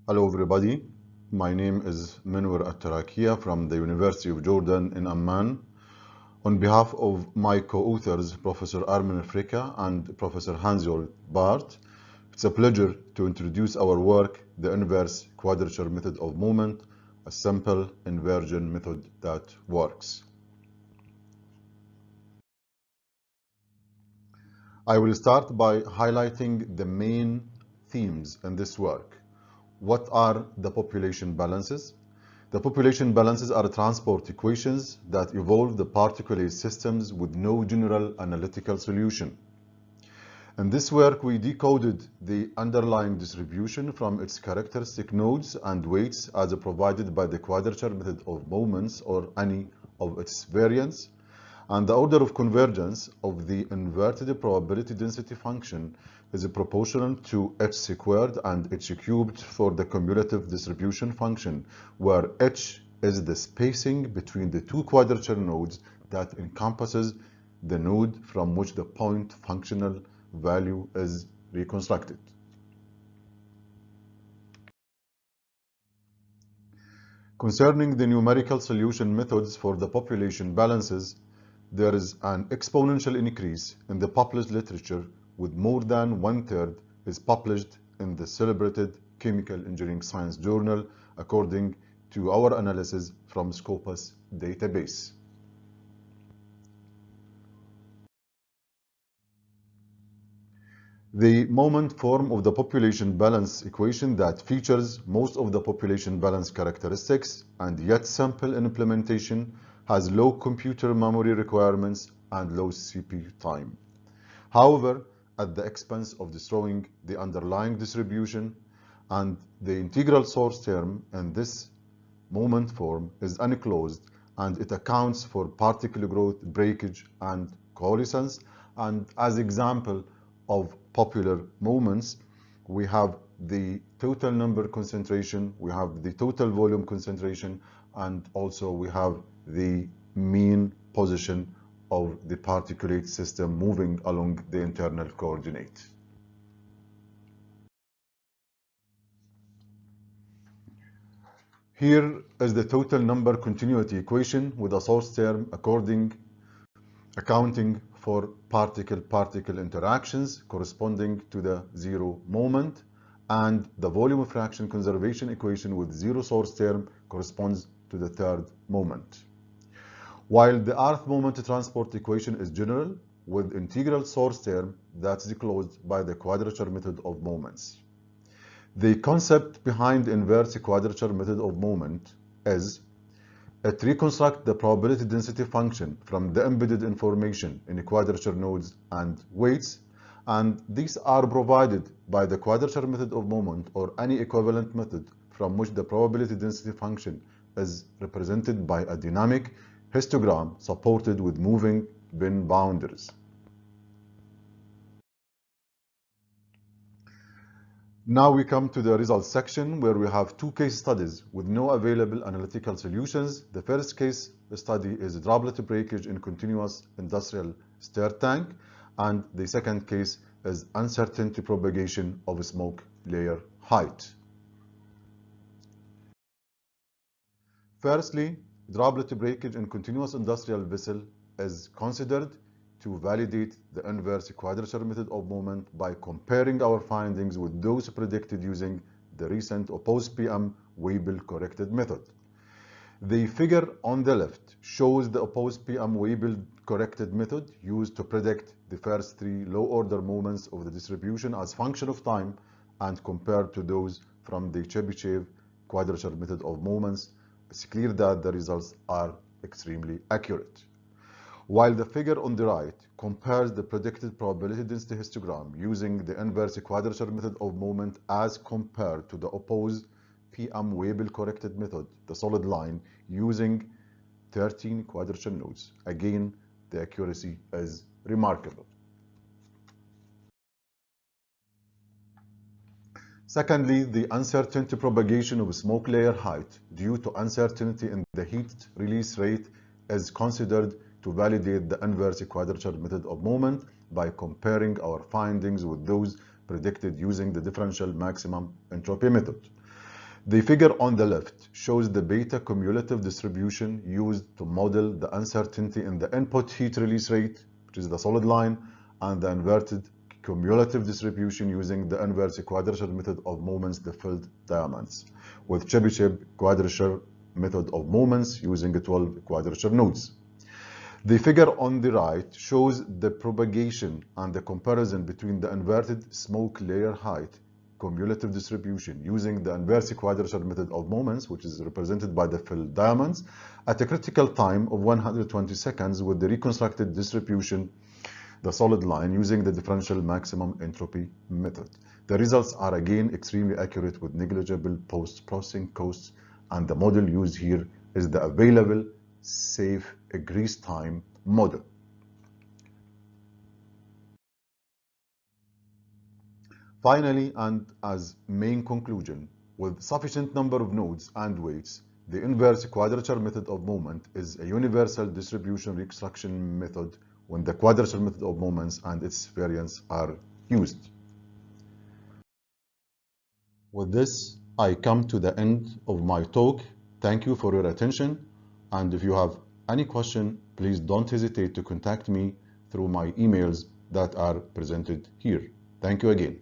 Hello everybody, my name is Menwer from the University of Jordan in Amman. On behalf of my co-authors, Professor Armin and Professor Hans-Jörg, it's a pleasure to introduce our work, the inverse quadrature method of moment, a simple inversion method that works. I will start by highlighting the main themes in this work. What are the population balances? The population balances are transport equations that evolve the particulate systems with no general analytical solution. In this work, we decoded the underlying distribution from its characteristic nodes and weights as provided by the quadrature method of moments or any of its variants, and the order of convergence of the inverted probability density function is proportional to h squared and h cubed for the cumulative distribution function, where h is the spacing between the two quadrature nodes that encompasses the node from which the point functional value is reconstructed. Concerning the numerical solution methods for the population balances, there is an exponential increase in the published literature, with more than 1/3 is published in the celebrated Chemical Engineering Science Journal, according to our analysis from Scopus database. The moment form of the population balance equation that features most of the population balance characteristics and yet simple in implementation has low computer memory requirements and low CPU time. However, at the expense of destroying the underlying distribution, and the integral source term in this moment form is unclosed, and it accounts for particle growth, breakage, and coalescence. And as example of popular moments, we have the total number concentration, we have the total volume concentration, and also we have the mean position of the particulate system moving along the internal coordinate. Here is the total number continuity equation with a source term accounting for particle-particle interactions corresponding to the zero moment, and the volume fraction conservation equation with zero source term corresponds to the third moment. While the earth moment transport equation is general, with integral source term that's disclosed by the quadrature method of moments. The concept behind the inverse quadrature method of moment is it reconstructs the probability density function from the embedded information in quadrature nodes and weights, and these are provided by the quadrature method of moment or any equivalent method from which the probability density function is represented by a dynamic histogram supported with moving bin boundaries. Now we come to the results section, where we have two case studies with no available analytical solutions. The first case study is droplet breakage in continuous industrial stir tank, and the second case is uncertainty propagation of smoke layer height. Firstly, droplet breakage in continuous industrial vessel is considered to validate the inverse quadrature method of moment by comparing our findings with those predicted using the recent opposed PM Weibull corrected method. The figure on the left shows the opposed PM Weibull corrected method used to predict the first three low-order moments of the distribution as function of time, and compared to those from the Chebyshev quadrature method of moments. It's clear that the results are extremely accurate. While the figure on the right compares the predicted probability density histogram using the inverse quadrature method of moment as compared to the opposed PM Weibull corrected method, the solid line, using 13 quadrature nodes. Again, the accuracy is remarkable. Secondly, the uncertainty propagation of smoke layer height due to uncertainty in the heat release rate is considered to validate the inverse quadrature method of moment by comparing our findings with those predicted using the differential maximum entropy method. The figure on the left shows the beta cumulative distribution used to model the uncertainty in the input heat release rate, which is the solid line, and the inverted cumulative distribution using the inverse quadrature method of moments, the filled diamonds, with Chebyshev quadrature method of moments using 12 quadrature nodes. The figure on the right shows the propagation and the comparison between the inverted smoke layer height cumulative distribution using the inverse quadrature method of moments, which is represented by the filled diamonds, at a critical time of 120 seconds with the reconstructed distribution, the solid line, using the differential maximum entropy method. The results are again extremely accurate with negligible post-processing costs, and the model used here is the available safe grease time model. Finally, and as main conclusion, with sufficient number of nodes and weights, the inverse quadrature method of moment is a universal distribution reconstruction method when the quadrature method of moments and its variants are used. With this, I come to the end of my talk. Thank you for your attention, and if you have any question, please don't hesitate to contact me through my emails that are presented here. Thank you again.